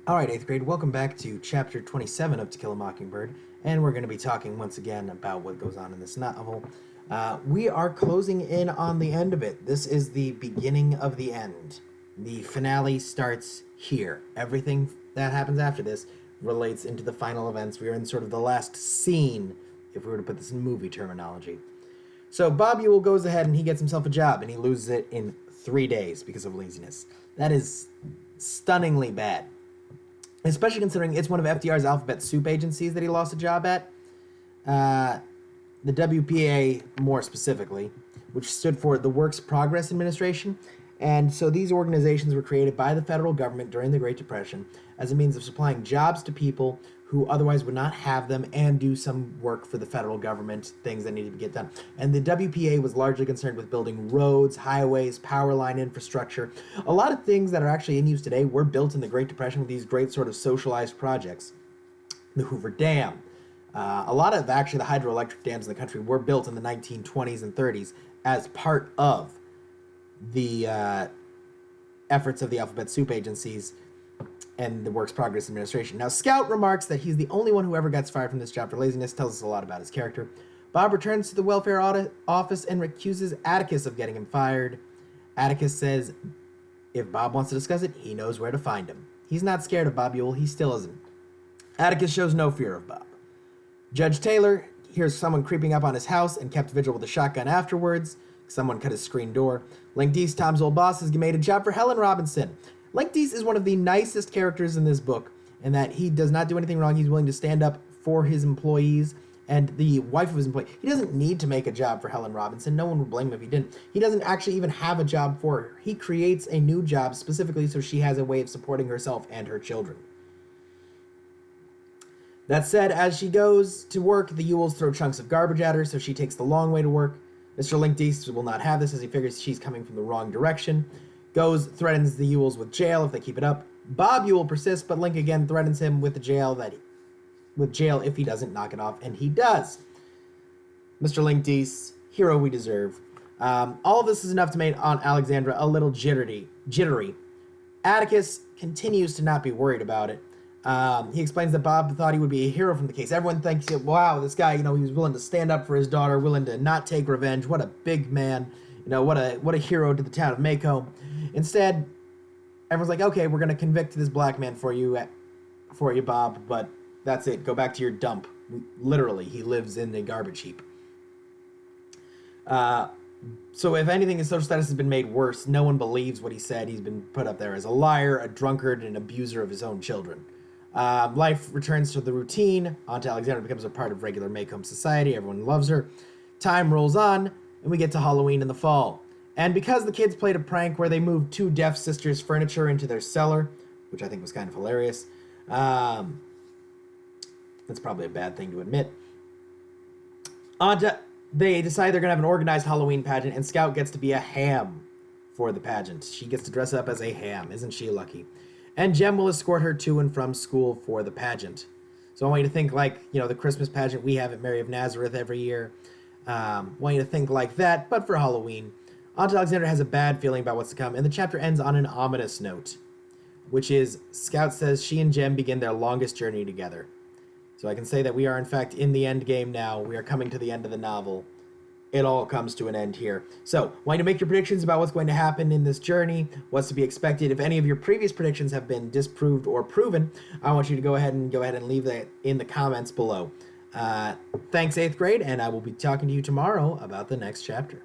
Alright, 8th grade, welcome back to chapter 27 of To Kill a Mockingbird, and we're going to be talking once again about what goes on in this novel. We are closing in on the end of it. This is the beginning of the end. The finale starts here. Everything that happens after this relates into the final events. We are in sort of the last scene, if we were to put this in movie terminology. So Bob Ewell goes ahead and he gets himself a job, and he loses it in 3 days because of laziness. That is stunningly bad, especially considering it's one of FDR's alphabet soup agencies that he lost a job at. The WPA, more specifically, which stood for the Works Progress Administration. And so these organizations were created by the federal government during the Great Depression as a means of supplying jobs to people who otherwise would not have them and do some work for the federal government, things that needed to get done. And the WPA was largely concerned with building roads, highways, power line infrastructure. A lot of things that are actually in use today were built in the Great Depression with these great sort of socialized projects. The Hoover Dam. A lot of actually the hydroelectric dams in the country were built in the 1920s and 30s as part of the efforts of the alphabet soup agencies and the Works Progress Administration. Now, Scout remarks that he's the only one who ever gets fired from this job for laziness, tells us a lot about his character. Bob returns to the welfare office and accuses Atticus of getting him fired. Atticus says if Bob wants to discuss it, he knows where to find him. He's not scared of Bob Ewell, he still isn't. Atticus shows no fear of Bob. Judge Taylor hears someone creeping up on his house and kept vigil with a shotgun afterwards. Someone cut his screen door. Link Deese, Tom's old boss, has made a job for Helen Robinson. Link Deese is one of the nicest characters in this book, in that he does not do anything wrong. He's willing to stand up for his employees and the wife of his employee. He doesn't need to make a job for Helen Robinson. No one would blame him if he didn't. He doesn't actually even have a job for her. He creates a new job specifically so she has a way of supporting herself and her children. That said, as she goes to work, the Ewells throw chunks of garbage at her, so she takes the long way to work. Mr. Link Deese will not have this, as he figures she's coming from the wrong direction. Threatens the Ewells with jail if they keep it up. Bob Ewell persists, but Link again threatens him with jail if he doesn't knock it off, and he does. Mr. Link Deese, hero we deserve. All of this is enough to make Aunt Alexandra a little jittery. Atticus continues to not be worried about it. He explains that Bob thought he would be a hero from the case. Everyone thinks, wow, this guy, he was willing to stand up for his daughter, willing to not take revenge. What a big man. What a hero to the town of Macomb. Instead, everyone's like, okay, we're going to convict this black man for you, Bob, but that's it. Go back to your dump. Literally, he lives in a garbage heap. So if anything, his social status has been made worse. No one believes what he said. He's been put up there as a liar, a drunkard, and an abuser of his own children. Life returns to the routine. Aunt Alexandra becomes a part of regular Macomb society. Everyone loves her. Time rolls on, and we get to Halloween in the fall. And because the kids played a prank where they moved two deaf sisters' furniture into their cellar, which I think was kind of hilarious, that's probably a bad thing to admit. They decide they're going to have an organized Halloween pageant, and Scout gets to be a ham for the pageant. She gets to dress up as a ham. Isn't she lucky? And Jem will escort her to and from school for the pageant. So I want you to think like, the Christmas pageant we have at Mary of Nazareth every year. I want you to think like that, but for Halloween. Aunt Alexandra has a bad feeling about what's to come, and the chapter ends on an ominous note, which is Scout says she and Jem begin their longest journey together. So I can say that we are, in fact, in the end game now. We are coming to the end of the novel. It all comes to an end here. So, want you to make your predictions about what's going to happen in this journey, what's to be expected. If any of your previous predictions have been disproved or proven, I want you to go ahead and leave that in the comments below. Thanks, 8th grade, and I will be talking to you tomorrow about the next chapter.